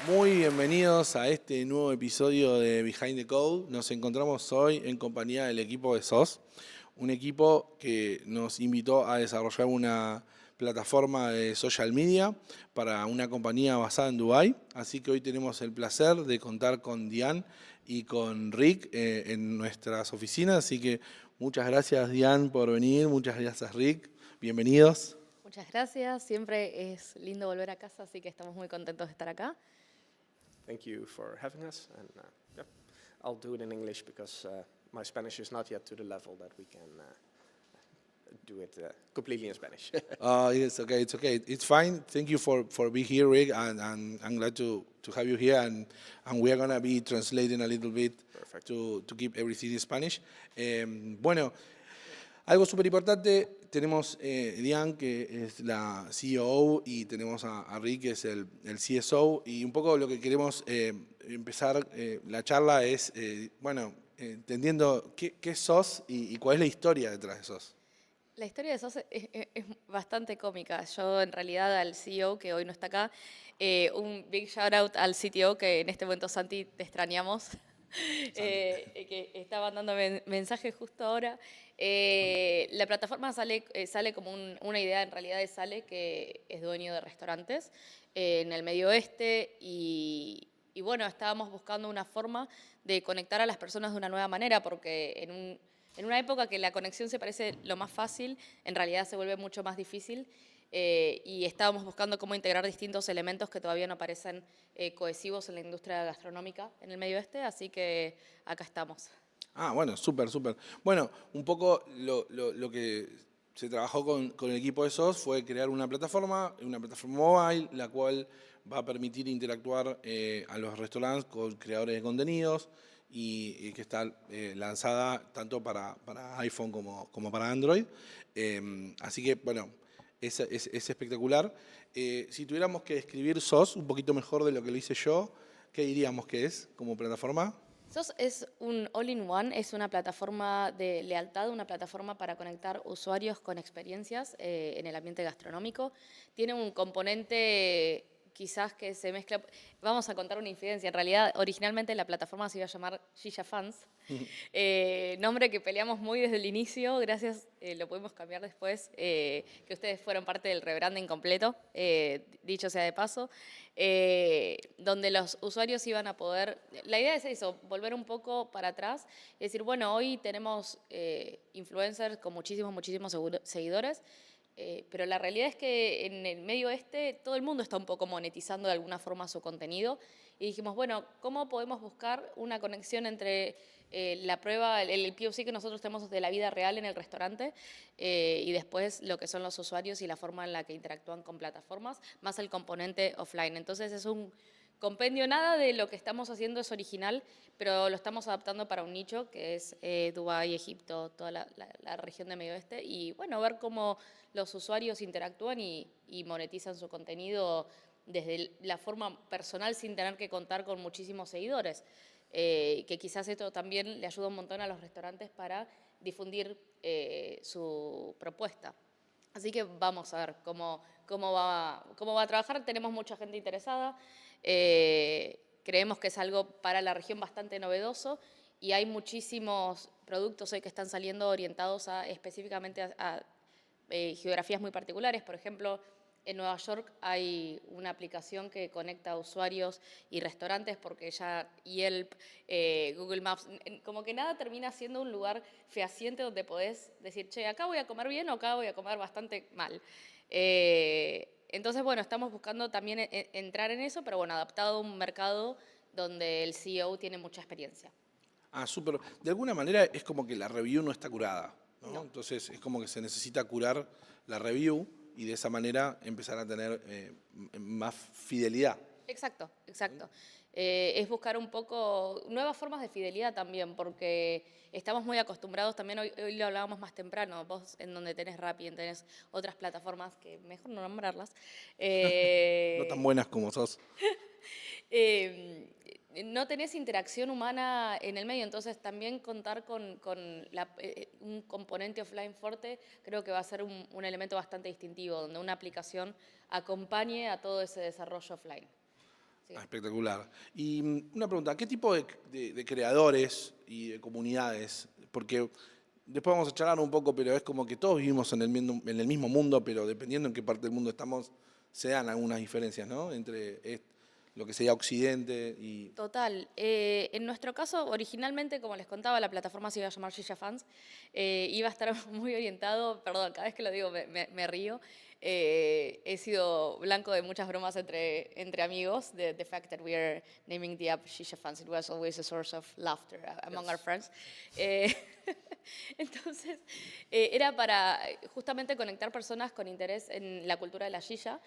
Muy bienvenidos a este nuevo episodio de Behind the Code. Nos encontramos hoy en compañía del equipo de SOS, un equipo que nos invitó a desarrollar una plataforma de social media para una compañía basada en Dubái. Así que hoy tenemos el placer de contar con Diane y con Rick en nuestras oficinas. Así que muchas gracias, Diane, por venir. Muchas gracias, Rick. Bienvenidos. Muchas gracias, siempre es lindo volver a casa, así que estamos muy contentos de estar acá. Thank you for having us, and yeah, I'll do it in English because my Spanish is not yet to the level that we can do it completely in Spanish. It's okay. It's okay. It's fine. Thank you for being here, Rick, and I'm glad to have you here. And we are gonna be translating a little bit Perfect. to keep everything in Spanish. Bueno, algo súper importante. Tenemos Diane, que es la CEO, y tenemos a Rick, que es el CSO. Y un poco lo que queremos empezar la charla es, entendiendo qué es SOS y cuál es la historia detrás de SOS. La historia de SOS es bastante cómica. Yo en realidad al CEO, que hoy no está acá, un big shout out al CTO, que en este momento Santi te extrañamos, que está mandando mensajes justo ahora. La plataforma sale como una idea, en realidad de Sale, que es dueño de restaurantes en el Medio Oeste y bueno, estábamos buscando una forma de conectar a las personas de una nueva manera, porque en una época que la conexión se parece lo más fácil, en realidad se vuelve mucho más difícil y estábamos buscando cómo integrar distintos elementos que todavía no parecen cohesivos en la industria gastronómica en el Medio Oeste, así que acá estamos. Ah, bueno, súper, súper. Bueno, un poco lo que se trabajó con el equipo de SOS fue crear una plataforma mobile, la cual va a permitir interactuar a los restaurantes con creadores de contenidos y que está lanzada tanto para iPhone como para Android. Así que, bueno, es espectacular. Si tuviéramos que describir SOS un poquito mejor de lo que lo hice yo, ¿qué diríamos que es como plataforma? SOS es un all-in-one, es una plataforma de lealtad, una plataforma para conectar usuarios con experiencias en el ambiente gastronómico. Tiene un componente quizás que se mezcla. Vamos a contar una infidencia. En realidad, originalmente la plataforma se iba a llamar Shisha Fans, nombre que peleamos muy desde el inicio. Gracias, lo pudimos cambiar después, que ustedes fueron parte del rebranding completo, dicho sea de paso, donde los usuarios iban a poder. La idea es eso, volver un poco para atrás y decir, bueno, hoy tenemos influencers con muchísimos seguidores. Pero la realidad es que en el Medio Oeste todo el mundo está un poco monetizando de alguna forma su contenido y dijimos, bueno, ¿cómo podemos buscar una conexión entre la prueba, el POC que nosotros tenemos de la vida real en el restaurante y después lo que son los usuarios y la forma en la que interactúan con plataformas, más el componente offline? Entonces es un compendio, nada de lo que estamos haciendo es original, pero lo estamos adaptando para un nicho que es Dubái, Egipto, toda la región de Medio Oeste y bueno, ver cómo los usuarios interactúan y monetizan su contenido desde la forma personal sin tener que contar con muchísimos seguidores. Que quizás esto también le ayuda un montón a los restaurantes para difundir su propuesta. Así que vamos a ver cómo va a trabajar. Tenemos mucha gente interesada. Creemos que es algo para la región bastante novedoso y hay muchísimos productos hoy que están saliendo orientados específicamente a geografías muy particulares. Por ejemplo, en Nueva York hay una aplicación que conecta a usuarios y restaurantes porque ya Yelp, Google Maps, como que nada termina siendo un lugar fehaciente donde podés decir, che, acá voy a comer bien o acá voy a comer bastante mal. Entonces, bueno, estamos buscando también entrar en eso, pero bueno, adaptado a un mercado donde el CEO tiene mucha experiencia. Ah, súper. De alguna manera es como que la review no está curada, ¿no? No. Entonces es como que se necesita curar la review y de esa manera empezar a tener más fidelidad. Exacto, exacto. Es buscar un poco nuevas formas de fidelidad también, porque estamos muy acostumbrados, también hoy lo hablábamos más temprano, vos en donde tenés Rappi, tenés otras plataformas que mejor no nombrarlas, No tan eh, buenas como sos. eh, no tenés interacción humana en el medio, entonces también contar con un componente offline fuerte creo que va a ser un elemento bastante distintivo, donde una aplicación acompañe a todo ese desarrollo offline. Sí. Espectacular. Y una pregunta, ¿qué tipo de creadores y de comunidades? Porque después vamos a charlar un poco, pero es como que todos vivimos en el mismo mundo, pero dependiendo en qué parte del mundo estamos, se dan algunas diferencias, ¿no? Entre lo que sería Occidente y... Total. En nuestro caso, originalmente, como les contaba, la plataforma se iba a llamar Shisha Fans. Iba a estar muy orientado, perdón, cada vez que lo digo me río. He sido blanco de muchas bromas entre amigos. The fact that we are naming the app Shisha Fans, it was always a source of laughter among our friends. Entonces, era para justamente conectar personas con interés en la cultura de la shisha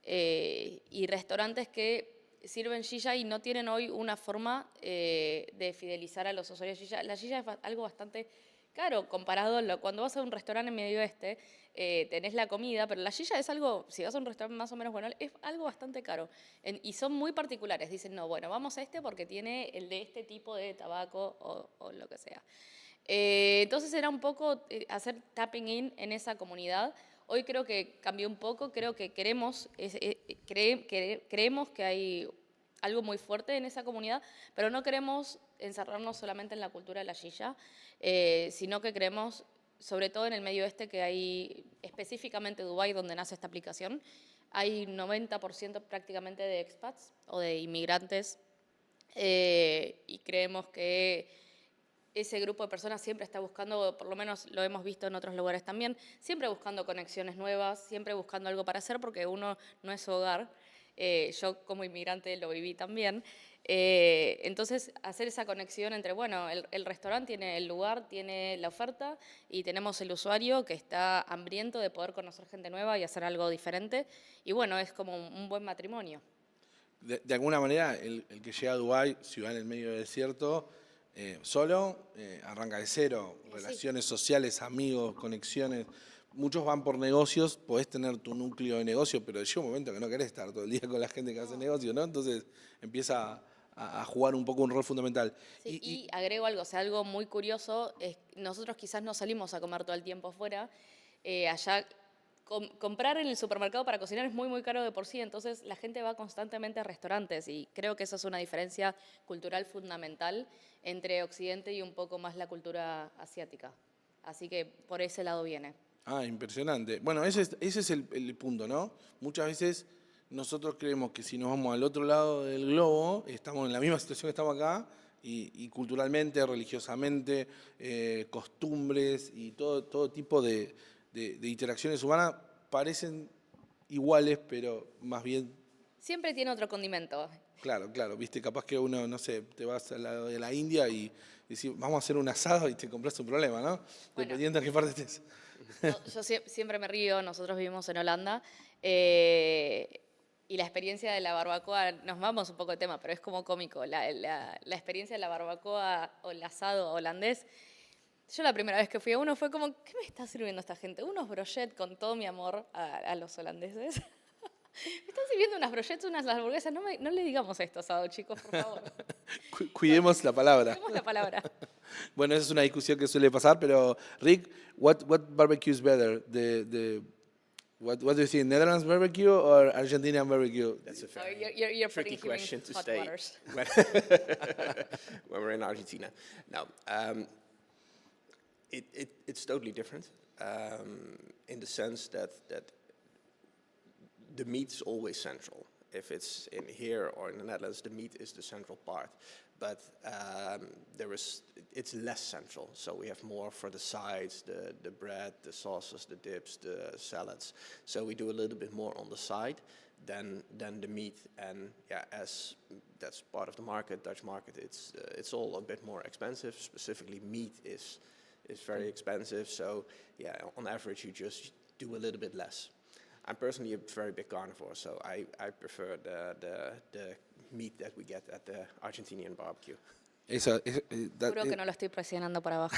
y restaurantes que sirven shisha y no tienen hoy una forma de fidelizar a los usuarios de shisha. La shisha es algo bastante caro comparado a cuando vas a un restaurante en Medio Oeste, tenés la comida, pero la shisha es algo, si vas a un restaurante más o menos bueno, es algo bastante caro. Y son muy particulares. Dicen, no, bueno, vamos a este porque tiene el de este tipo de tabaco o lo que sea. Entonces era un poco hacer tapping in en esa comunidad. Hoy creo que cambió un poco, creo que creemos que hay algo muy fuerte en esa comunidad, pero no queremos encerrarnos solamente en la cultura de la shisha, sino que creemos, sobre todo en el Medio Oeste, que hay, específicamente Dubái, donde nace esta aplicación, hay 90% prácticamente de expats o de inmigrantes y creemos que ese grupo de personas siempre está buscando, por lo menos lo hemos visto en otros lugares también, siempre buscando conexiones nuevas, siempre buscando algo para hacer porque uno no es su hogar. Yo como inmigrante lo viví también. Entonces, hacer esa conexión entre, bueno, el restaurante tiene el lugar, tiene la oferta y tenemos el usuario que está hambriento de poder conocer gente nueva y hacer algo diferente. Y bueno, es como un buen matrimonio. De alguna manera, el que llega a Dubái, ciudad en el medio del desierto, solo, arranca de cero, relaciones sociales, amigos, conexiones. Muchos van por negocios, podés tener tu núcleo de negocio, pero llega un momento que no querés estar todo el día con la gente que hace negocio, ¿no? Entonces empieza a jugar un poco un rol fundamental. Sí, y agrego algo, o sea, algo muy curioso, es nosotros quizás no salimos a comer todo el tiempo afuera, allá comprar en el supermercado para cocinar es muy, muy caro de por sí, entonces la gente va constantemente a restaurantes y creo que esa es una diferencia cultural fundamental entre Occidente y un poco más la cultura asiática. Así que por ese lado viene. Impresionante. Bueno, ese es el punto, ¿no? Muchas veces nosotros creemos que si nos vamos al otro lado del globo, estamos en la misma situación que estamos acá, y culturalmente, religiosamente, costumbres y todo tipo de interacciones humanas parecen iguales, pero más bien, Siempre tiene otro condimento. claro, viste, capaz que uno, no sé, te vas al lado de la India y decís, vamos a hacer un asado y te compras un problema, ¿no? Bueno. Dependiendo de qué parte estés. Yo siempre me río, nosotros vivimos en Holanda y la experiencia de la barbacoa, nos vamos un poco de tema, pero es como cómico, la experiencia de la barbacoa o el asado holandés. Yo la primera vez que fui a uno fue como, ¿qué me está sirviendo esta gente? Unos brochettes con todo mi amor a los holandeses. Me están sirviendo unas brochettes, unas hamburguesas. No le digamos esto asado, chicos, por favor. Cuidemos la palabra. Tenemos la palabra. Bueno, esa es una discusión que suele pasar, pero Rick, what barbecue is better? What do you think, Netherlands barbecue or Argentinian barbecue? That's a So very you're tricky putting him in question to hot say waters. when we're in Argentina. No, it's totally different in the sense that the meat's always central. If it's in here or in the Netherlands, the meat is the central part. But it's less central. So we have more for the sides, the bread, the sauces, the dips, the salads. So we do a little bit more on the side than the meat. And yeah, as that's part of the market, Dutch market, it's all a bit more expensive. Specifically, meat is very expensive. So yeah, on average, you just do a little bit less. I'm personally a very big carnivore, so I prefer the meat that we get at the Argentinian barbecue. Juro que no lo estoy presionando para abajo.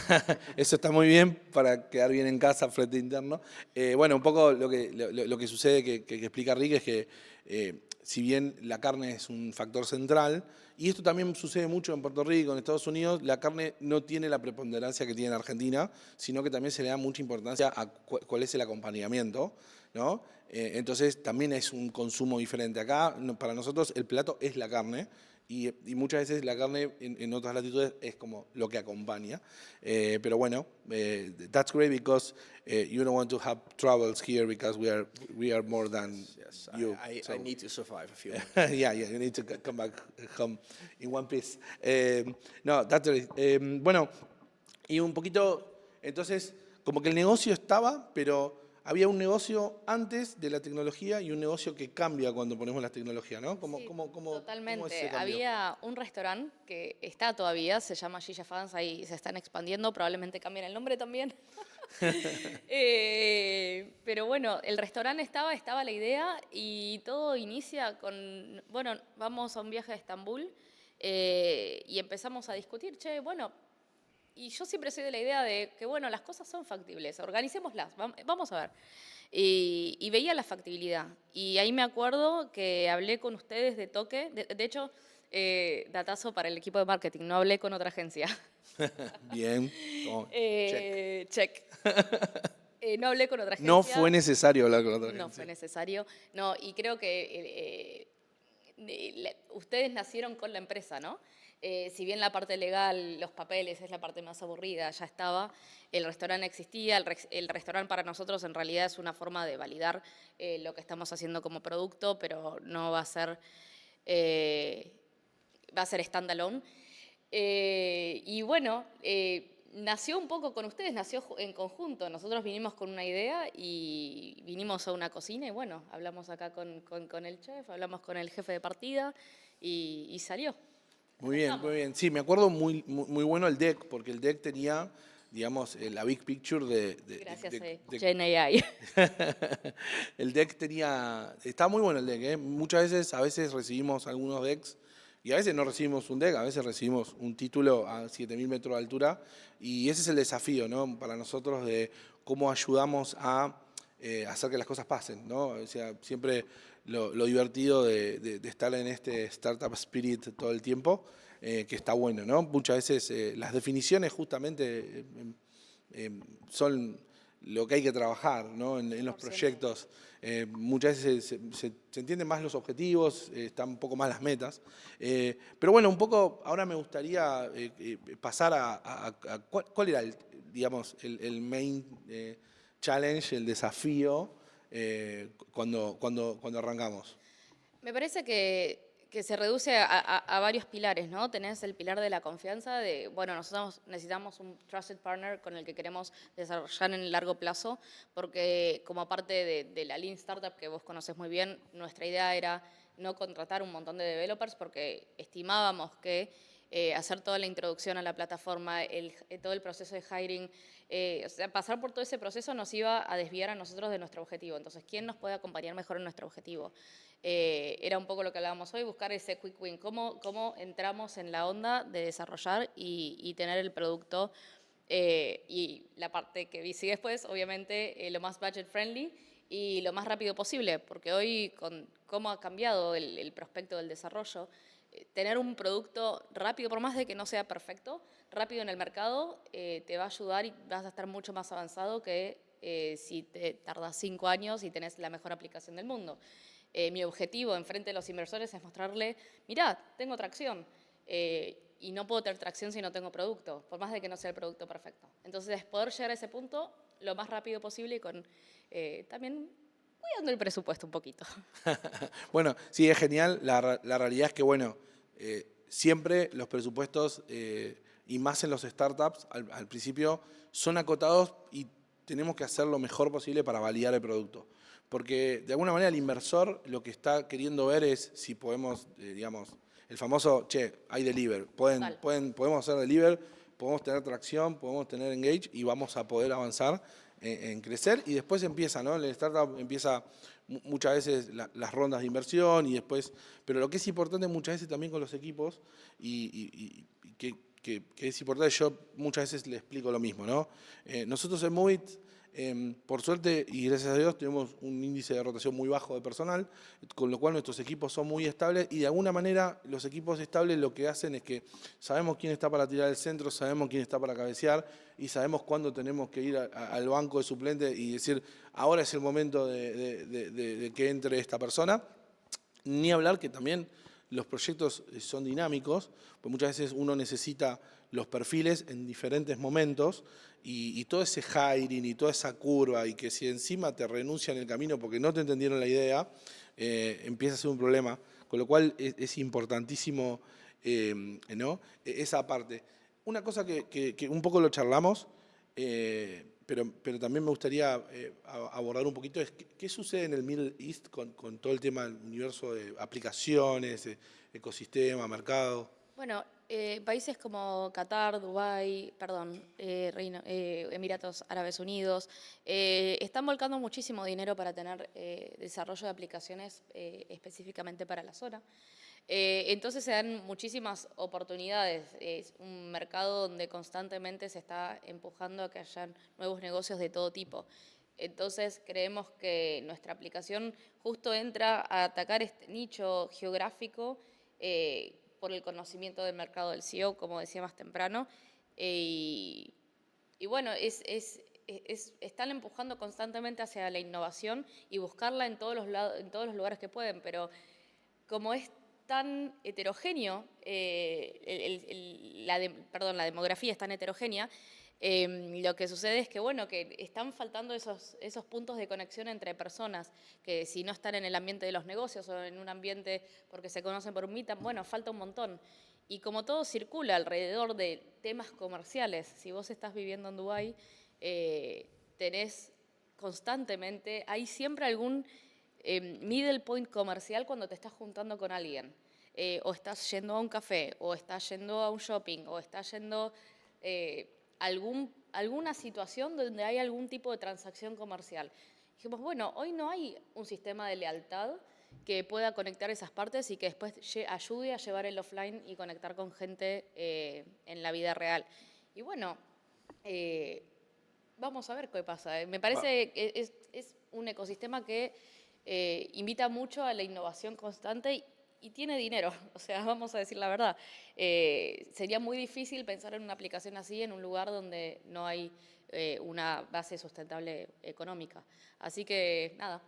Eso está muy bien para quedar bien en casa, frente interno. Bueno, un poco lo que sucede, que explica Rick, es que si bien la carne es un factor central, y esto también sucede mucho en Puerto Rico, en Estados Unidos, la carne no tiene la preponderancia que tiene en Argentina, sino que también se le da mucha importancia a cuál es el acompañamiento, ¿no? Entonces también es un consumo diferente. Acá, para nosotros, el plato es la carne. Y muchas veces la carne en otras latitudes es como lo que acompaña. Pero bueno, that's great because you don't want to have troubles here because we are more than Yes, you. I need to survive a few. Yeah, you need to come back home in one piece. No, that's great. Bueno, y un poquito, entonces, como que el negocio estaba, pero había un negocio antes de la tecnología y un negocio que cambia cuando ponemos la tecnología, ¿no? Sí, ¿Cómo es totalmente. ese cambio? Había un restaurante que está todavía, se llama Gilla Fans, ahí se están expandiendo, probablemente cambien el nombre también. Pero bueno, el restaurante estaba la idea y todo inicia con, bueno, vamos a un viaje a Estambul y empezamos a discutir, che, bueno, y yo siempre soy de la idea de que, bueno, las cosas son factibles, organicémoslas, vamos a ver. Y veía la factibilidad. Y ahí me acuerdo que hablé con ustedes de toque. De hecho, datazo para el equipo de marketing, no hablé con otra agencia. Bien. Check. No hablé con otra agencia. No fue necesario hablar con otra agencia. No fue necesario. No, y creo que ustedes nacieron con la empresa, ¿no? Si bien la parte legal, los papeles, es la parte más aburrida, ya estaba, el restaurante existía, el restaurante para nosotros en realidad es una forma de validar lo que estamos haciendo como producto, pero no va a ser, va a ser standalone. Y bueno, nació un poco con ustedes, nació en conjunto. Nosotros vinimos con una idea y vinimos a una cocina y bueno, hablamos acá con el chef, hablamos con el jefe de partida y salió. Muy bien, muy bien. Sí, me acuerdo muy bueno el deck, porque el deck tenía, digamos, la big picture Gracias a Gen AI. El deck tenía, está muy bueno el deck, ¿eh? A veces recibimos algunos decks y a veces no recibimos un deck, a veces recibimos un título a 7.000 metros de altura y ese es el desafío, ¿no? Para nosotros de cómo ayudamos a hacer que las cosas pasen, ¿no? O sea, siempre lo divertido de estar en este startup spirit todo el tiempo, que está bueno, ¿no? Muchas veces las definiciones justamente son lo que hay que trabajar, ¿no? En los proyectos. Muchas veces se entienden más los objetivos, están un poco más las metas. Pero bueno, un poco ahora me gustaría pasar ¿cuál era digamos, el main challenge, el desafío cuando arrancamos? Me parece que se reduce a varios pilares, ¿no? Tenés el pilar de la confianza, de, bueno, nosotros necesitamos un trusted partner con el que queremos desarrollar en el largo plazo, porque como parte de la Lean Startup que vos conocés muy bien, nuestra idea era no contratar un montón de developers porque estimábamos que hacer toda la introducción a la plataforma, todo el proceso de hiring, o sea, pasar por todo ese proceso nos iba a desviar a nosotros de nuestro objetivo. Entonces, ¿quién nos puede acompañar mejor en nuestro objetivo? Era un poco lo que hablábamos hoy, buscar ese quick win, cómo entramos en la onda de desarrollar y tener el producto y la parte que sigue después, obviamente, lo más budget friendly y lo más rápido posible, porque hoy con cómo ha cambiado el prospecto del desarrollo, tener un producto rápido, por más de que no sea perfecto, rápido en el mercado, te va a ayudar y vas a estar mucho más avanzado que si te tardas 5 años y tenés la mejor aplicación del mundo. Mi objetivo enfrente de los inversores es mostrarle, mirá, tengo tracción y no puedo tener tracción si no tengo producto, por más de que no sea el producto perfecto. Entonces, poder llegar a ese punto lo más rápido posible y con también cuidando el presupuesto un poquito. Bueno, sí, es genial. La realidad es que, bueno, siempre los presupuestos, y más en los startups, al principio, son acotados y tenemos que hacer lo mejor posible para validar el producto. Porque, de alguna manera, el inversor lo que está queriendo ver es si podemos, digamos, el famoso, che, hay deliver. Podemos hacer deliver, podemos tener tracción, podemos tener engage y vamos a poder avanzar en crecer y después empieza, ¿no? En el startup empieza muchas veces las rondas de inversión y después, pero lo que es importante muchas veces también con los equipos y que es importante, yo muchas veces le explico lo mismo, ¿no? Nosotros en Movit, por suerte y gracias a Dios, tenemos un índice de rotación muy bajo de personal, con lo cual nuestros equipos son muy estables y de alguna manera los equipos estables lo que hacen es que sabemos quién está para tirar el centro, sabemos quién está para cabecear y sabemos cuándo tenemos que ir al banco de suplente y decir, ahora es el momento de que entre esta persona. Ni hablar que también los proyectos son dinámicos, pues muchas veces uno necesita los perfiles en diferentes momentos y todo ese hiring y toda esa curva y que si encima te renuncian el camino porque no te entendieron la idea, empieza a ser un problema. Con lo cual es importantísimo ¿no? Esa parte. Una cosa que un poco lo charlamos, pero también me gustaría abordar un poquito es qué sucede en el Middle East con todo el tema del universo de aplicaciones, ecosistema, mercado. Bueno, países como Qatar, Dubái, perdón, Emiratos Árabes Unidos, están volcando muchísimo dinero para tener desarrollo de aplicaciones específicamente para la zona. Entonces se dan muchísimas oportunidades. Es un mercado donde constantemente se está empujando a que haya nuevos negocios de todo tipo. Entonces creemos que nuestra aplicación justo entra a atacar este nicho geográfico por el conocimiento del mercado del SEO, como decía más temprano. Y bueno, están empujando constantemente hacia la innovación y buscarla en todos en todos los lugares que pueden, pero como es tan heterogéneo, la demografía es tan heterogénea, lo que sucede es que, bueno, que están faltando esos puntos de conexión entre personas, que si no están en el ambiente de los negocios o en un ambiente porque se conocen por un meetup, bueno, falta un montón. Y como todo circula alrededor de temas comerciales, si vos estás viviendo en Dubái, tenés constantemente, hay siempre algún middle point comercial cuando te estás juntando con alguien. O estás yendo a un café, o estás yendo a un shopping, o estás yendo alguna situación donde hay algún tipo de transacción comercial. Dijimos, bueno, hoy no hay un sistema de lealtad que pueda conectar esas partes y que después ayude a llevar el offline y conectar con gente en la vida real. Y bueno, vamos a ver qué pasa. Me parece que es un ecosistema que invita mucho a la innovación constante y tiene dinero, o sea, vamos a decir la verdad. Sería muy difícil pensar en una aplicación así en un lugar donde no hay una base sustentable económica. Así que, nada.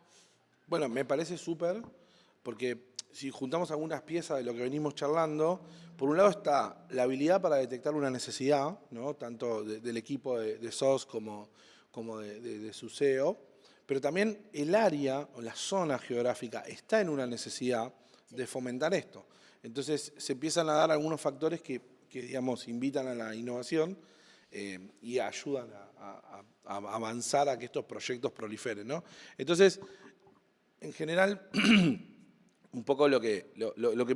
Bueno, me parece súper, porque si juntamos algunas piezas de lo que venimos charlando, por un lado está la habilidad para detectar una necesidad, ¿no? Tanto del equipo de SOS como de su SEO, pero también el área o la zona geográfica está en una necesidad de fomentar esto. Entonces se empiezan a dar algunos factores que digamos, invitan a la innovación y ayudan a avanzar a que estos proyectos proliferen, ¿no? Entonces, en general, un poco lo que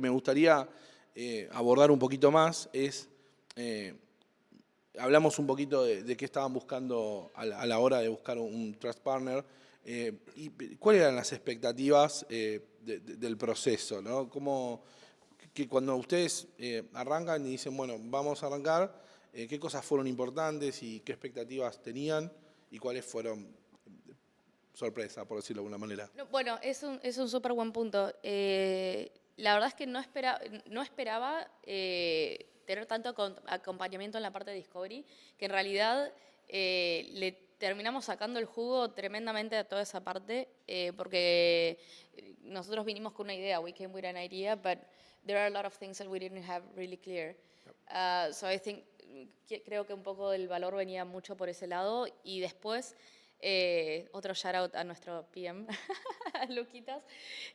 me gustaría abordar un poquito más es, hablamos un poquito de qué estaban buscando a la hora de buscar un trust partner y cuáles eran las expectativas del proceso, ¿no? Que cuando ustedes arrancan y dicen, bueno, vamos a arrancar, qué cosas fueron importantes y qué expectativas tenían y cuáles fueron sorpresa, por decirlo de alguna manera. No, bueno, es un súper buen punto. La verdad es que no esperaba tener tanto acompañamiento en la parte de Discovery, que en realidad le terminamos sacando el jugo tremendamente a toda esa parte, porque nosotros vinimos con una idea, we came with an idea, but there are a lot of things that we didn't have really clear. So I think, creo que un poco del valor venía mucho por ese lado, y después otro shout out a nuestro PM, a Luquitas,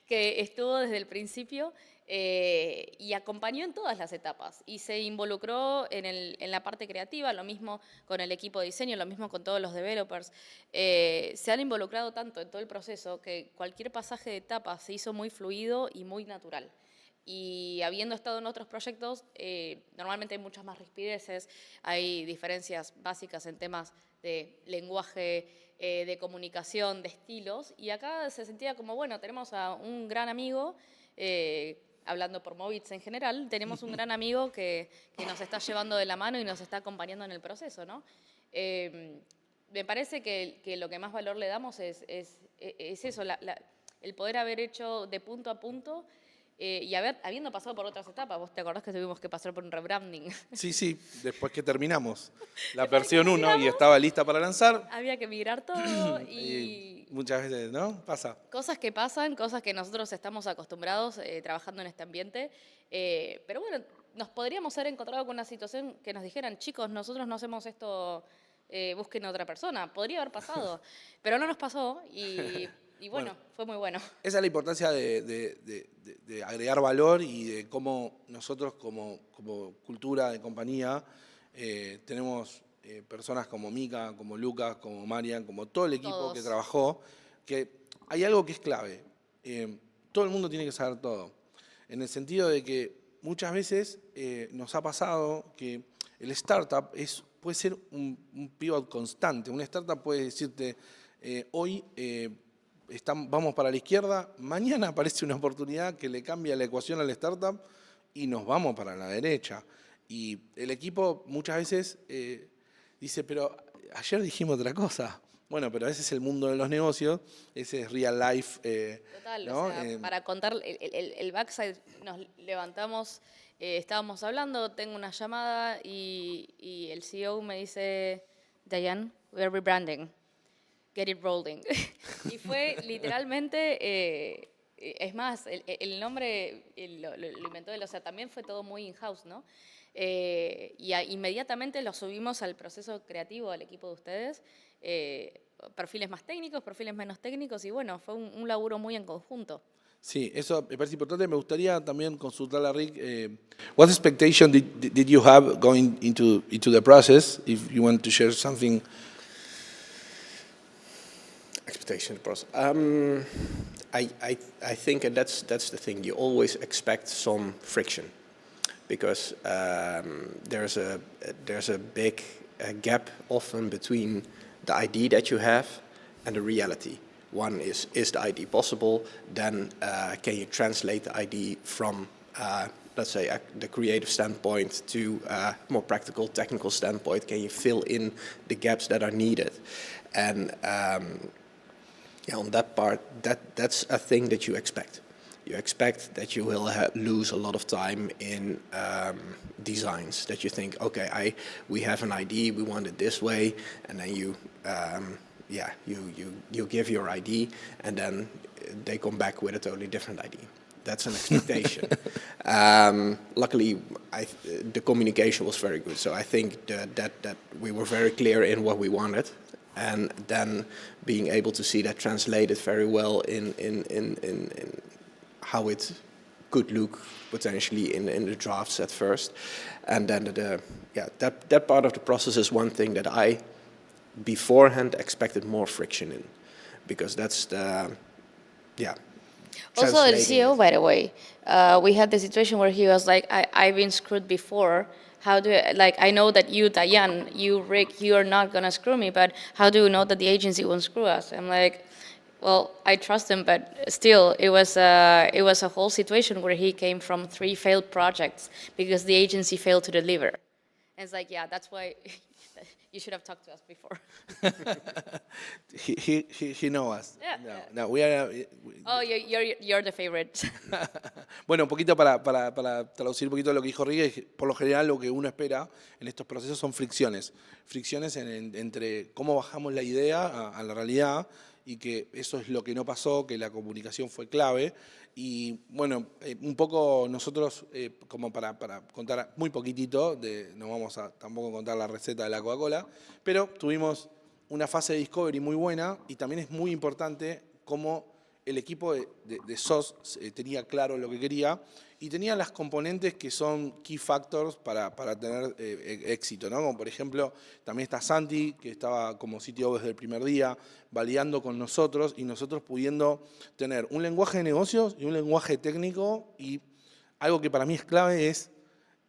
que estuvo desde el principio y acompañó en todas las etapas y se involucró en la parte creativa, lo mismo con el equipo de diseño, lo mismo con todos los developers. Se han involucrado tanto en todo el proceso que cualquier pasaje de etapa se hizo muy fluido y muy natural. Y habiendo estado en otros proyectos, normalmente hay muchas más rispideces, hay diferencias básicas en temas de lenguaje, de comunicación, de estilos, y acá se sentía como, bueno, tenemos a un gran amigo hablando por Movits en general, tenemos un gran amigo que nos está llevando de la mano y nos está acompañando en el proceso, ¿no? Me parece que lo que más valor le damos es eso, el poder haber hecho de punto a punto y habiendo pasado por otras etapas. Vos te acordás que tuvimos que pasar por un rebranding. Sí, después que terminamos la Después que versión 1 y terminamos, estaba lista para lanzar, había que migrar todo y muchas veces, ¿no? Pasa. cosas que pasan, cosas que nosotros estamos acostumbrados trabajando en este ambiente. Pero bueno, nos podríamos haber encontrado con una situación que nos dijeran, chicos, nosotros no hacemos esto, busquen a otra persona. Podría haber pasado, pero no nos pasó y bueno, fue muy bueno. Esa es la importancia de agregar valor y de cómo nosotros como cultura de compañía tenemos personas como Mika, como Lucas, como Marian, como todo el equipo Todos. que trabajó, que hay algo que es clave. Todo el mundo tiene que saber todo. En el sentido de que muchas veces nos ha pasado que el startup puede ser un pivot constante. Una startup puede decirte, hoy vamos para la izquierda, mañana aparece una oportunidad que le cambia la ecuación a la startup y nos vamos para la derecha. Y el equipo muchas veces dice, pero ayer dijimos otra cosa. Bueno, pero ese es el mundo de los negocios, ese es real life. Total, ¿no? o sea, para contar el backside, nos levantamos, estábamos hablando, tengo una llamada y el CEO me dice, Diane, we are rebranding, get it rolling. Y fue literalmente, es más, el nombre lo inventó él, o sea, también fue todo muy in-house, ¿no? Inmediatamente lo subimos al proceso creativo del equipo de ustedes, perfiles más técnicos, perfiles menos técnicos, y bueno, fue un laburo muy en conjunto. Sí, eso me parece importante. Me gustaría también consultar a Rick. What expectation did you have going into the process? If you want to share something. Expectation process. I think, and that's the thing. You always expect some friction, because there's a big gap often between the idea that you have and the reality. One is the idea possible? Then can you translate the idea from let's say the creative standpoint to more practical, technical standpoint? Can you fill in the gaps that are needed? And on that part, that's a thing that you expect. You expect that you will lose a lot of time in designs, that you think, okay, we have an idea, we want it this way, and then you give your idea, and then they come back with a totally different idea. That's an expectation. Luckily, the communication was very good, so I think that we were very clear in what we wanted, and then being able to see that translated very well in how it could look potentially in the drafts at first, and then that part of the process is one thing that I beforehand expected more friction in, because that's the Also, the CEO, by the way, we had the situation where he was like, I've been screwed before. How do I know that you, Diane, you, Rick, you are not going to screw me, but how do you know that the agency won't screw us? I'm like, well, I trust him, but still, it was a whole situation where he came from 3 failed projects because the agency failed to deliver. And it's like, yeah, that's why you should have talked to us before. He knows us. Yeah. No, we are. Oh, you're the favorite. Bueno, un poquito para traducir un poquito lo que dijo Rick, por lo general lo que uno espera en estos procesos son fricciones. Fricciones entre cómo bajamos la idea a la realidad, y que eso es lo que no pasó, que la comunicación fue clave. Y bueno, un poco nosotros, como para contar muy poquitito, no vamos a tampoco contar la receta de la Coca-Cola, pero tuvimos una fase de discovery muy buena, y también es muy importante cómo el equipo de SOS tenía claro lo que quería y tenía las componentes que son key factors para tener éxito, ¿no? Como por ejemplo, también está Santi, que estaba como CTO desde el primer día, validando con nosotros y nosotros pudiendo tener un lenguaje de negocios y un lenguaje técnico, y algo que para mí es clave es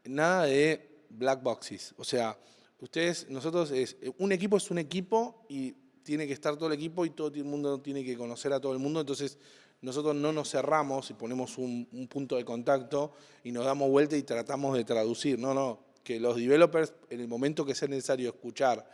nada de black boxes. O sea, un equipo es un equipo y tiene que estar todo el equipo y todo el mundo tiene que conocer a todo el mundo, entonces nosotros no nos cerramos y ponemos un punto de contacto y nos damos vuelta y tratamos de traducir. No, que los developers, en el momento que sea necesario escuchar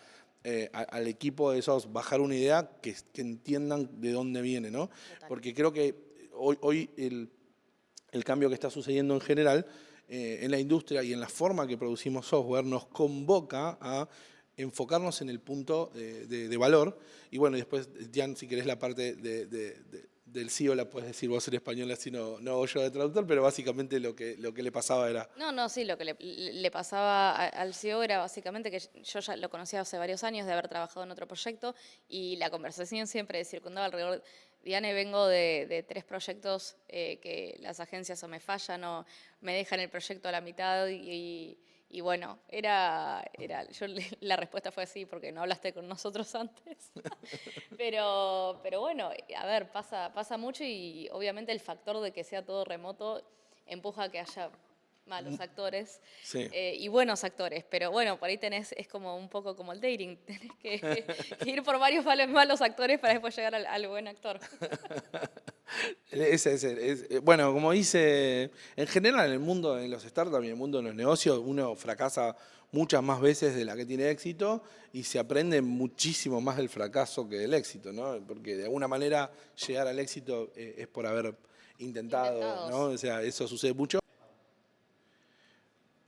al equipo de esos, bajar una idea, que entiendan de dónde viene, ¿no? Total. Porque creo que hoy el cambio que está sucediendo en general en la industria y en la forma que producimos software nos convoca a enfocarnos en el punto de valor. Y bueno, y después, Jan, si querés la parte del CEO la puedes decir vos en español, así no hago yo de traductor, pero básicamente lo que le pasaba era... No, sí, lo que le pasaba al CEO era básicamente que yo ya lo conocía hace varios años de haber trabajado en otro proyecto y la conversación siempre circundaba alrededor. Diane, vengo de 3 proyectos que las agencias o me fallan o me dejan el proyecto a la mitad y bueno, la respuesta fue sí, porque no hablaste con nosotros antes. Pero bueno, a ver, pasa mucho y obviamente el factor de que sea todo remoto empuja a que haya malos actores Sí. y buenos actores. Pero bueno, por ahí es como un poco como el dating, tenés que ir por varios malos actores para después llegar al buen actor. Bueno, como dice, en general en el mundo de los startups y en el mundo de los negocios, uno fracasa muchas más veces de la que tiene éxito y se aprende muchísimo más del fracaso que del éxito, ¿no? Porque de alguna manera llegar al éxito es por haber intentado, ¿no? O sea, eso sucede mucho.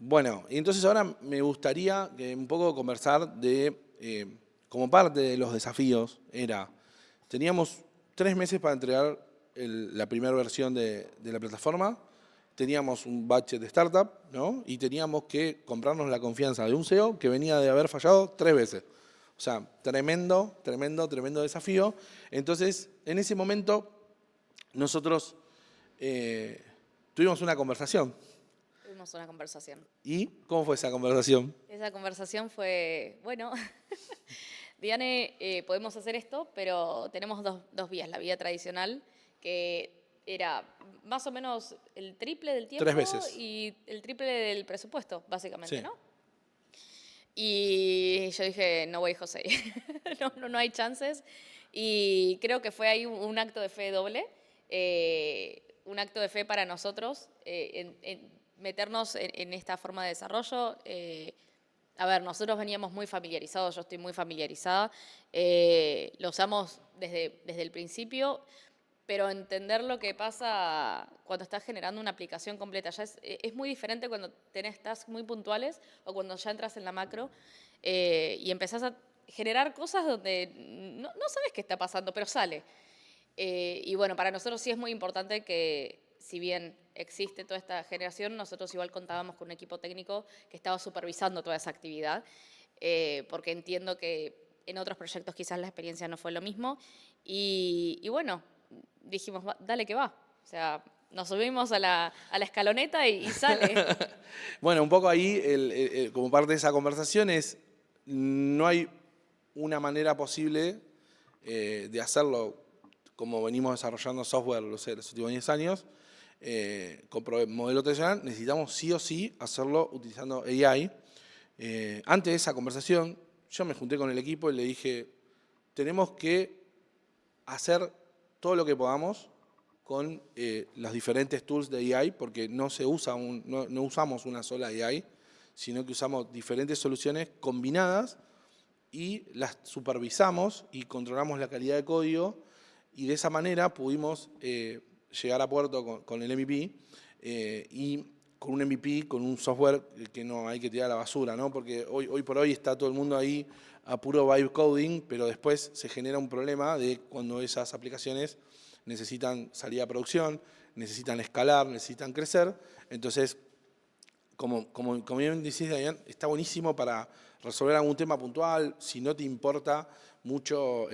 Bueno, y entonces ahora me gustaría un poco conversar como parte de los desafíos, teníamos 3 meses para entregar la primera versión de la plataforma, teníamos un budget de startup, ¿no? Y teníamos que comprarnos la confianza de un CEO que venía de haber fallado 3 veces. O sea, tremendo desafío. Entonces, en ese momento, nosotros tuvimos una conversación. Tuvimos una conversación. ¿Y cómo fue esa conversación? Esa conversación fue, bueno, Diane, podemos hacer esto, pero tenemos dos vías. La vía tradicional, que era más o menos el triple del tiempo 3 veces. y el triple del presupuesto, básicamente, Sí. ¿no? Y yo dije, no way, José, no hay chances. Y creo que fue ahí un acto de fe doble, un acto de fe para nosotros, en meternos en esta forma de desarrollo. A ver, nosotros veníamos muy familiarizados, yo estoy muy familiarizada, lo usamos desde el principio, pero entender lo que pasa cuando estás generando una aplicación completa ya es muy diferente cuando tenés tasks muy puntuales o cuando ya entras en la macro y empezás a generar cosas donde no sabes qué está pasando, pero sale. Y bueno, para nosotros sí es muy importante que, si bien existe toda esta generación, nosotros igual contábamos con un equipo técnico que estaba supervisando toda esa actividad, porque entiendo que en otros proyectos quizás la experiencia no fue lo mismo. Y bueno, dijimos, dale que va. O sea, nos subimos a la escaloneta y sale. Bueno, un poco ahí, como parte de esa conversación no hay una manera posible de hacerlo como venimos desarrollando software los últimos 10 años, con modelo tradicional, necesitamos sí o sí hacerlo utilizando AI. Antes de esa conversación, yo me junté con el equipo y le dije, tenemos que hacer todo lo que podamos con los diferentes tools de AI, porque no usamos una sola AI, sino que usamos diferentes soluciones combinadas y las supervisamos y controlamos la calidad de código y de esa manera pudimos llegar a puerto con el MVP y con un MVP, con un software que no hay que tirar a la basura, ¿no? Porque hoy por hoy está todo el mundo ahí a puro vibe coding, pero después se genera un problema de cuando esas aplicaciones necesitan salir a producción, necesitan escalar, necesitan crecer. Entonces, como bien decís, Diane, está buenísimo para resolver algún tema puntual, si no te importa mucho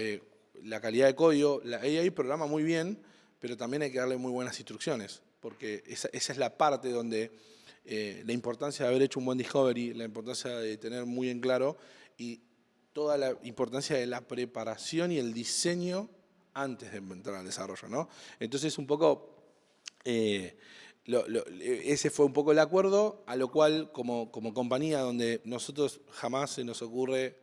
la calidad de código. La AI programa muy bien, pero también hay que darle muy buenas instrucciones, porque esa es la parte donde la importancia de haber hecho un buen discovery, la importancia de tener muy en claro y toda la importancia de la preparación y el diseño antes de entrar al desarrollo, ¿no? Entonces, un poco, ese fue un poco el acuerdo, a lo cual, como compañía, donde nosotros jamás se nos ocurre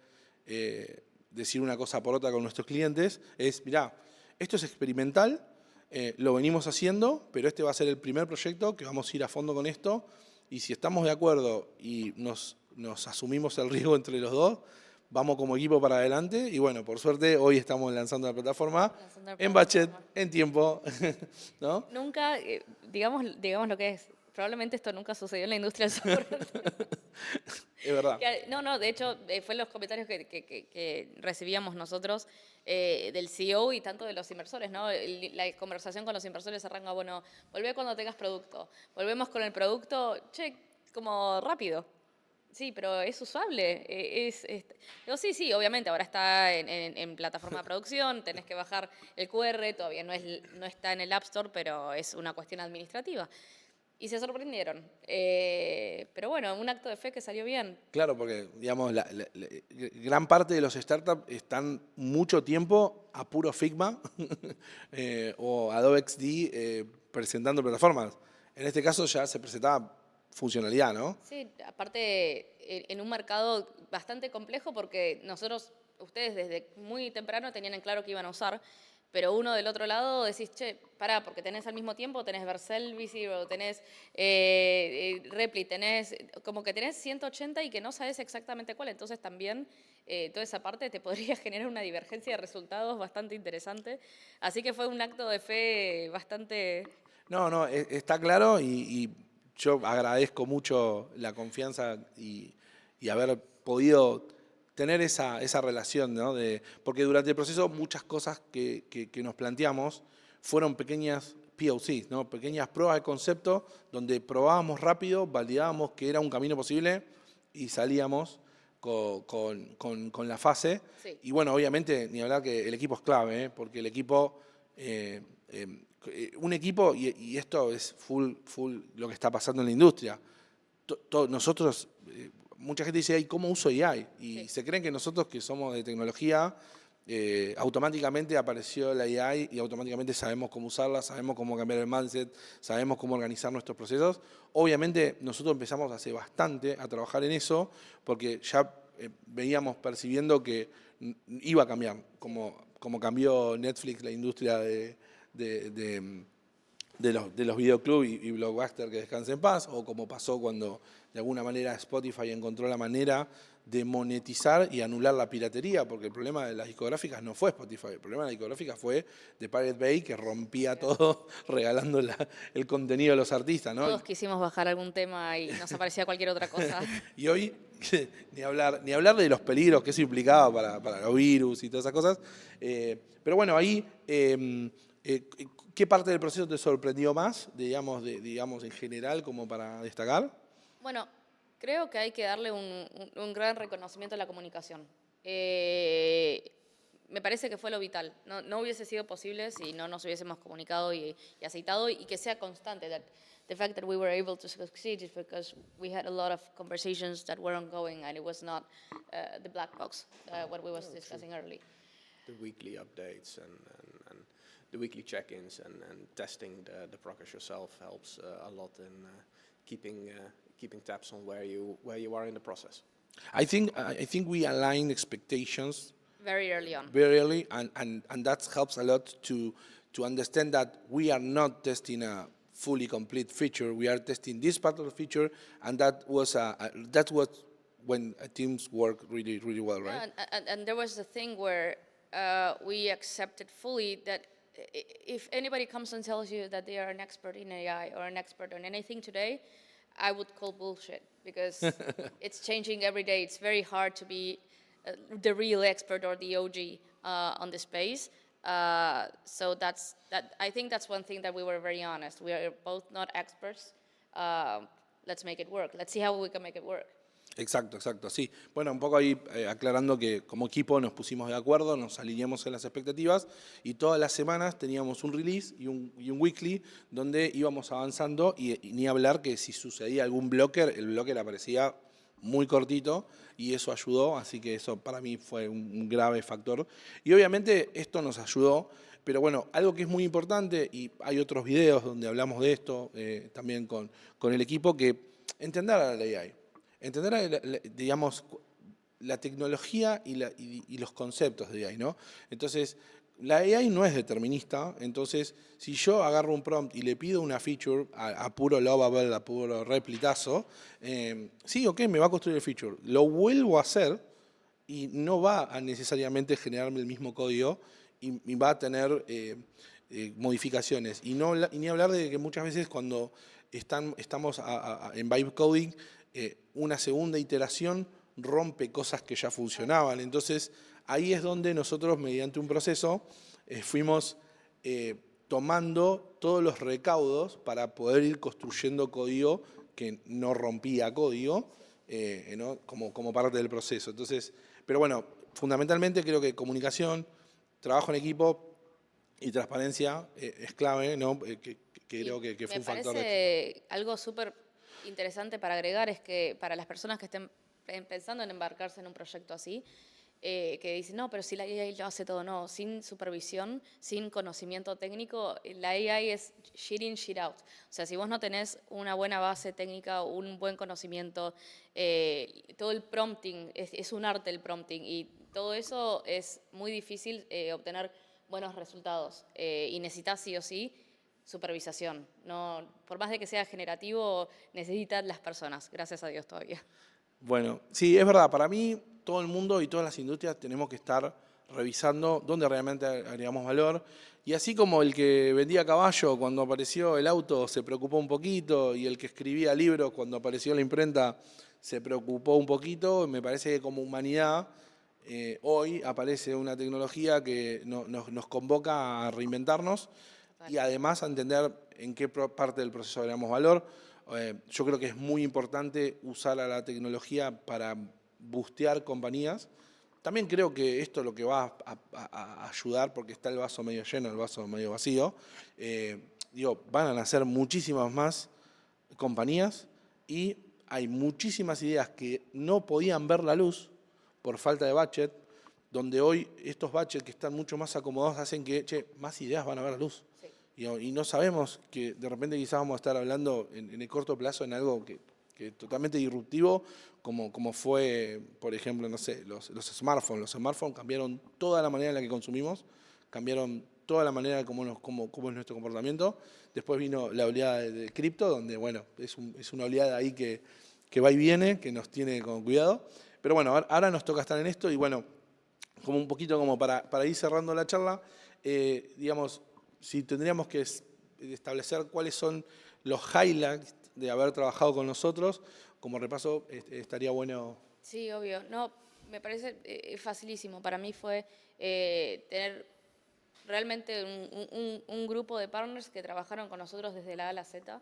decir una cosa por otra con nuestros clientes, mirá, esto es experimental, lo venimos haciendo, pero este va a ser el primer proyecto que vamos a ir a fondo con esto. Y si estamos de acuerdo y nos asumimos el riesgo entre los dos, vamos como equipo para adelante. Y bueno, por suerte, hoy estamos lanzando la plataforma en budget, en tiempo, ¿no? Nunca, digamos lo que es, probablemente esto nunca sucedió en la industria del software. Es verdad. No, de hecho, fue los comentarios que recibíamos nosotros del CEO y tanto de los inversores, ¿no? La conversación con los inversores arranca, bueno, volvé cuando tengas producto. Volvemos con el producto, che, como rápido. Sí, pero es usable. Digo, sí, obviamente, ahora está en plataforma de producción, tenés que bajar el QR, todavía no está en el App Store, pero es una cuestión administrativa. Y se sorprendieron. Pero bueno, un acto de fe que salió bien. Claro, porque digamos, gran parte de los startups están mucho tiempo a puro Figma o Adobe XD presentando plataformas. En este caso ya se presentaba funcionalidad, ¿no? Sí, aparte en un mercado bastante complejo porque ustedes desde muy temprano tenían en claro que iban a usar, pero uno del otro lado decís, che, pará, porque tenés al mismo tiempo, tenés Vercel, V0, tenés Repli, como que tenés 180 y que no sabes exactamente cuál, entonces también toda esa parte te podría generar una divergencia de resultados bastante interesante, así que fue un acto de fe bastante... No, está claro y yo agradezco mucho la confianza y haber podido tener esa relación, ¿no? Porque durante el proceso muchas cosas que nos planteamos fueron pequeñas POCs, ¿no? Pequeñas pruebas de concepto donde probábamos rápido, validábamos que era un camino posible y salíamos con la fase. Sí. Y bueno, obviamente, ni hablar que el equipo es clave, porque el equipo... un equipo, y esto es full lo que está pasando en la industria. Nosotros, mucha gente dice, ¿cómo uso AI? Y Sí. se creen que nosotros que somos de tecnología, automáticamente apareció la AI y automáticamente sabemos cómo usarla, sabemos cómo cambiar el mindset, sabemos cómo organizar nuestros procesos. Obviamente nosotros empezamos hace bastante a trabajar en eso porque ya veníamos percibiendo que iba a cambiar, como cambió Netflix la industria de los videoclubs y Blockbuster, que descanse en paz, o como pasó cuando de alguna manera Spotify encontró la manera de monetizar y anular la piratería, porque el problema de las discográficas no fue Spotify, el problema de las discográficas fue de Pirate Bay, que rompía todo regalando el contenido de los artistas, ¿no? Todos quisimos bajar algún tema y nos aparecía cualquier otra cosa. Y hoy, ni hablar de los peligros que eso implicaba para los virus y todas esas cosas. Pero bueno, ahí, ¿qué parte del proceso te sorprendió más, digamos en general, como para destacar? Bueno, creo que hay que darle un gran reconocimiento a la comunicación. Me parece que fue lo vital. No hubiese sido posible si no nos hubiésemos comunicado y aceitado y que sea constante. The fact that we were able to succeed is because we had a lot of conversations that were ongoing and it was not the black box, what we was discussing earlier. The weekly updates and the weekly check-ins and testing the progress yourself helps a lot in keeping tabs on where you are in the process. I think we align expectations Very early on. very early, and that helps a lot to understand that we are not testing a fully complete feature. We are testing this part of the feature, and that was when teams work really, really well, right? And there was a thing where we accepted fully that if anybody comes and tells you that they are an expert in AI or an expert on anything today, I would call bullshit because it's changing every day. It's very hard to be the real expert or the OG on the space. So I think that's one thing that we were very honest. We are both not experts. Let's make it work. Let's see how we can make it work. Exacto, sí. Bueno, un poco ahí aclarando que como equipo nos pusimos de acuerdo, nos alineamos en las expectativas y todas las semanas teníamos un release y un weekly donde íbamos avanzando y ni hablar que si sucedía algún blocker, el blocker aparecía muy cortito y eso ayudó, así que eso para mí fue un grave factor. Y obviamente esto nos ayudó, pero bueno, algo que es muy importante, y hay otros videos donde hablamos de esto también con el equipo, que entender a la AI. Entender, digamos, la tecnología y los conceptos de AI, ¿no? Entonces, la AI no es determinista, entonces si yo agarro un prompt y le pido una feature a puro lovable, a puro replitazo, sí, ok, me va a construir el feature. Lo vuelvo a hacer y no va a necesariamente generarme el mismo código y va a tener modificaciones. Y ni hablar de que muchas veces cuando estamos en vibe coding, una segunda iteración rompe cosas que ya funcionaban. Entonces, ahí es donde nosotros, mediante un proceso, fuimos tomando todos los recaudos para poder ir construyendo código que no rompía código, ¿no? como parte del proceso. Entonces, pero bueno, fundamentalmente creo que comunicación, trabajo en equipo y transparencia es clave, ¿no? Que creo que fue un factor de éxito. Me parece algo súper interesante para agregar es que para las personas que estén pensando en embarcarse en un proyecto así, que dicen, no, pero si la AI lo hace todo, no, sin supervisión, sin conocimiento técnico, la AI es shit in, shit out. O sea, si vos no tenés una buena base técnica, un buen conocimiento, todo el prompting, es un arte el prompting, y todo eso es muy difícil obtener buenos resultados. Y necesitas sí o sí supervisación. No, por más de que sea generativo, necesitan las personas, gracias a Dios todavía. Bueno, sí, es verdad. Para mí, todo el mundo y todas las industrias tenemos que estar revisando dónde realmente agregamos valor. Y así como el que vendía caballo cuando apareció el auto se preocupó un poquito y el que escribía libros cuando apareció la imprenta se preocupó un poquito, me parece que como humanidad hoy aparece una tecnología que nos convoca a reinventarnos y además a entender en qué parte del proceso agregamos valor. Yo creo que es muy importante usar a la tecnología para boostear compañías. También creo que esto lo que va a ayudar, porque está el vaso medio lleno, el vaso medio vacío, van a nacer muchísimas más compañías y hay muchísimas ideas que no podían ver la luz por falta de budget, donde hoy estos budgets que están mucho más acomodados hacen que, más ideas van a ver la luz. Sí. Y no sabemos que de repente quizás vamos a estar hablando en el corto plazo en algo que es totalmente disruptivo, como fue, por ejemplo, no sé, los smartphones. Los smartphones cambiaron toda la manera en la que consumimos, cambiaron toda la manera como es nuestro comportamiento. Después vino la oleada de cripto, donde, bueno, es una oleada ahí que va y viene, que nos tiene con cuidado. Pero bueno, ahora nos toca estar en esto y bueno, como un poquito como para ir cerrando la charla, digamos, si tendríamos que establecer cuáles son los highlights de haber trabajado con nosotros, como repaso estaría bueno. Sí, obvio. No, me parece facilísimo. Para mí fue tener realmente un grupo de partners que trabajaron con nosotros desde la A a la Z,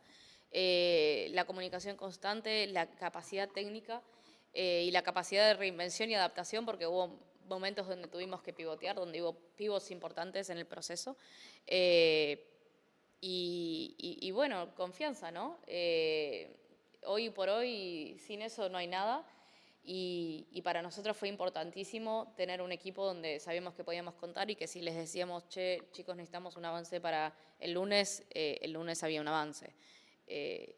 la comunicación constante, la capacidad técnica y la capacidad de reinvención y adaptación, porque hubo momentos donde tuvimos que pivotear, donde hubo pivots importantes en el proceso. Y bueno, confianza, ¿no? Hoy por hoy, sin eso no hay nada. Y para nosotros fue importantísimo tener un equipo donde sabíamos que podíamos contar y que si les decíamos, che, chicos, necesitamos un avance para el lunes había un avance.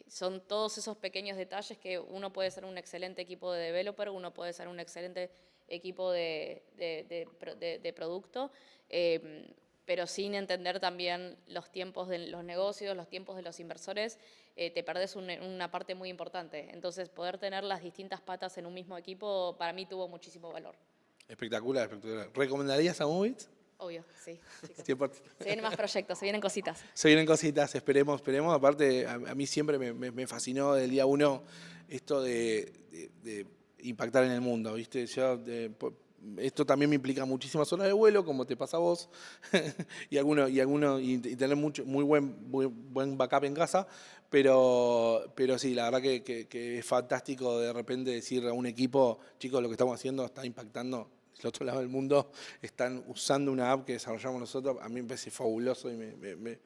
Son todos esos pequeños detalles que uno puede ser un excelente equipo de developer, uno puede ser un excelente equipo de producto, pero sin entender también los tiempos de los negocios, los tiempos de los inversores, te perdés una parte muy importante. Entonces, poder tener las distintas patas en un mismo equipo, para mí tuvo muchísimo valor. Espectacular, espectacular. ¿Recomendarías a Movits? Obvio, sí. 100%. Se vienen más proyectos, se vienen cositas. Se vienen cositas, esperemos. Aparte, a mí siempre me fascinó del día uno esto de impactar en el mundo, ¿viste? Esto también me implica muchísimas horas de vuelo, como te pasa a vos, y tener muy buen backup en casa, pero sí, la verdad que es fantástico de repente decir a un equipo, chicos, lo que estamos haciendo está impactando del otro lado del mundo, están usando una app que desarrollamos nosotros, a mí me parece fabuloso y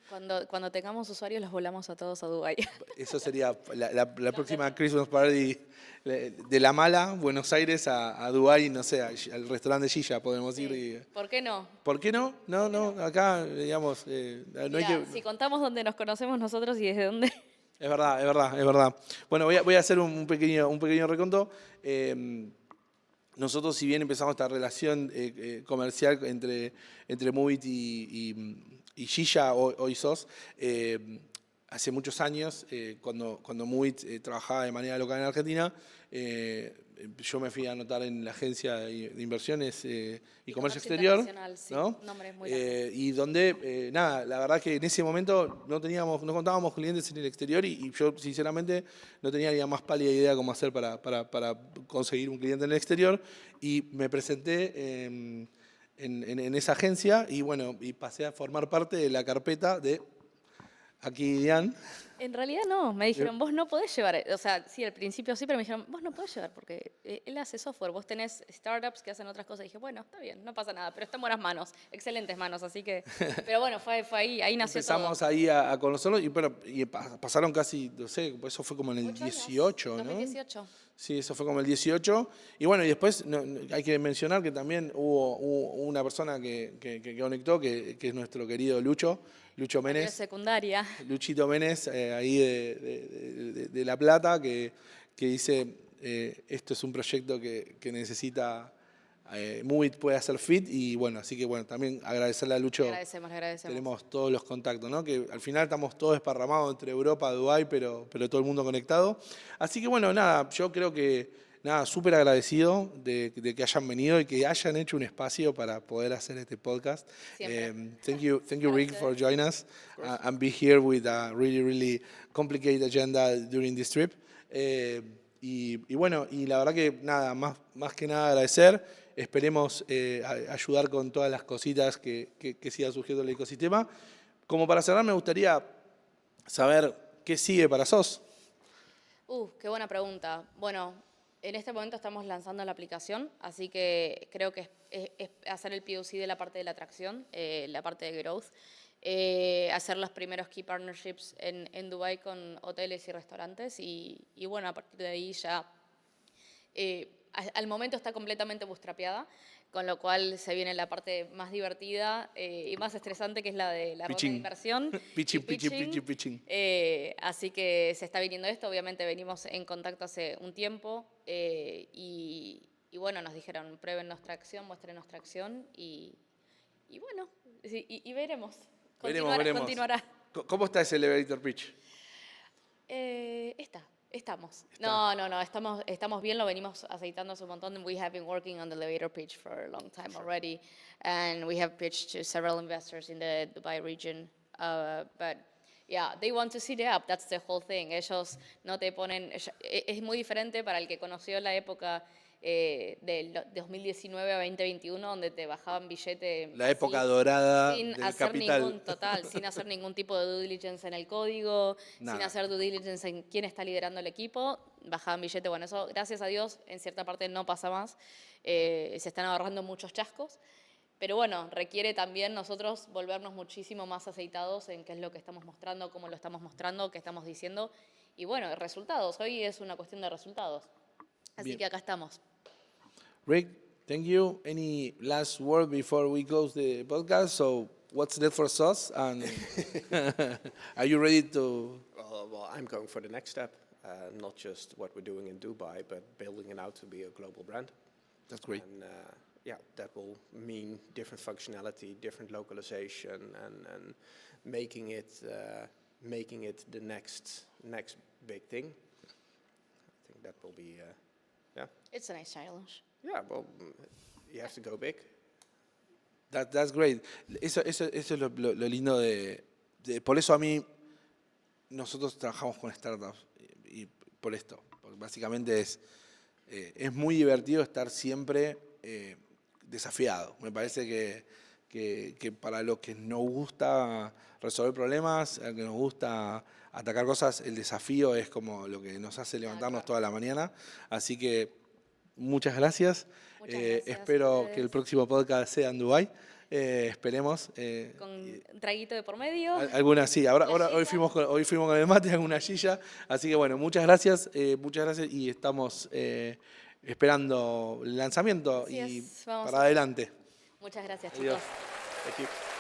Cuando tengamos usuarios los volamos a todos a Dubái. eso sería la próxima Christmas Party de La Mala, Buenos Aires, a Dubái, no sé, al restaurante Shisha podemos ir. Y, ¿Por qué no? ¿por qué no? No, acá, digamos, no Mirá, hay que... si contamos dónde nos conocemos nosotros y desde dónde... Es verdad. Bueno, voy a hacer un pequeño reconto. nosotros, si bien empezamos esta relación comercial entre Movit y Giya, hoy SOS, hace muchos años, cuando Movit trabajaba de manera local en Argentina, yo me fui a anotar en la agencia de inversiones y comercio exterior, internacional, sí, ¿no? nombre muy largo. Y donde, nada, la verdad que en ese momento no contábamos con clientes en el exterior y yo sinceramente no tenía ni la más pálida idea cómo hacer para conseguir un cliente en el exterior y me presenté en esa agencia y bueno, y pasé a formar parte de la carpeta de aquí Diane. En realidad no, me dijeron, vos no podés llevar, o sea, sí, al principio sí, pero me dijeron, vos no podés llevar porque él hace software, vos tenés startups que hacen otras cosas. Y dije, bueno, está bien, no pasa nada, pero está en buenas manos, excelentes manos, así que, pero bueno, fue ahí nació Empezamos todo. ahí a conocerlo y pasaron casi, no sé, eso fue como en el 8 años, 18, ¿no? 2018. Sí, eso fue como el 18. Y bueno, y después hay que mencionar que también hubo una persona que conectó, que es nuestro querido Lucho Compañero de Ménez. secundaria. Luchito Ménez, ahí de La Plata, que dice, esto es un proyecto que necesita, Movit puede hacer fit, y bueno, así que bueno, también agradecerle a Lucho, Le agradecemos. tenemos todos los contactos, ¿no? Que al final estamos todos esparramados entre Europa, Dubái, pero todo el mundo conectado. Así que bueno, nada, yo creo que, nada, súper agradecido de que hayan venido y que hayan hecho un espacio para poder hacer este podcast. Siempre. Thank you, Rick, Gracias. for joining us and be here with a really, really complicated agenda during this trip. Y bueno, y la verdad que nada, más que nada agradecer. Esperemos ayudar con todas las cositas que siga surgiendo en el ecosistema. Como para cerrar, me gustaría saber qué sigue para SOS. Qué buena pregunta. Bueno, en este momento estamos lanzando la aplicación, así que creo que es hacer el POC de la parte de la atracción, la parte de growth, hacer los primeros key partnerships en Dubái con hoteles y restaurantes y bueno, a partir de ahí ya, al momento está completamente bootstrapeada, con lo cual se viene la parte más divertida y más estresante, que es la de la ronda de inversión. Pitching. Así que se está viniendo esto, obviamente venimos en contacto hace un tiempo y bueno, nos dijeron, prueben nuestra acción, muestren nuestra acción y bueno, sí, y veremos. Veremos. Continuará. ¿Cómo está ese elevator pitch? Estamos. No, estamos bien, lo venimos aceitando hace un montón. We have been working on the elevator pitch for a long time already, and we have pitched to several investors in the Dubai region. But yeah, they want to see the app. That's the whole thing. Ellos no te ponen. Es muy diferente para el que conoció la época del 2019 a 2021, donde te bajaban billete. La época dorada sin del hacer capital. sin hacer ningún tipo de due diligence en el código, Nada. sin hacer due diligence en quién está liderando el equipo, bajaban billete. Bueno, eso, gracias a Dios, en cierta parte no pasa más. Se están ahorrando muchos chascos. Pero bueno, requiere también nosotros volvernos muchísimo más aceitados en qué es lo que estamos mostrando, cómo lo estamos mostrando, qué estamos diciendo. Y bueno, resultados. Hoy es una cuestión de resultados. Así Bien. que acá estamos. Rick, thank you. Any last word before we close the podcast? So, what's next for SOS? And are you ready to? Well, I'm going for the next step, not just what we're doing in Dubai, but building it out to be a global brand. That's great. And yeah, that will mean different functionality, different localization, and making it the next big thing. I think that will be yeah. It's a nice challenge. Yeah, well, you have to go big. That's great. Eso es lo lindo por eso a mí, nosotros trabajamos con startups y por esto, porque básicamente es muy divertido estar siempre desafiado. Me parece que para los que nos gusta resolver problemas, a los que nos gusta atacar cosas, el desafío es como lo que nos hace levantarnos toda la mañana. Así que muchas gracias. Muchas gracias Espero que el próximo podcast sea en Dubái. Esperemos. Con un traguito de por medio. Algunas sí. Hoy fuimos con el mate, alguna silla. Así que bueno, muchas gracias y estamos esperando el lanzamiento Así y es, vamos para adelante. Muchas gracias, Adiós. chicos. Thank you.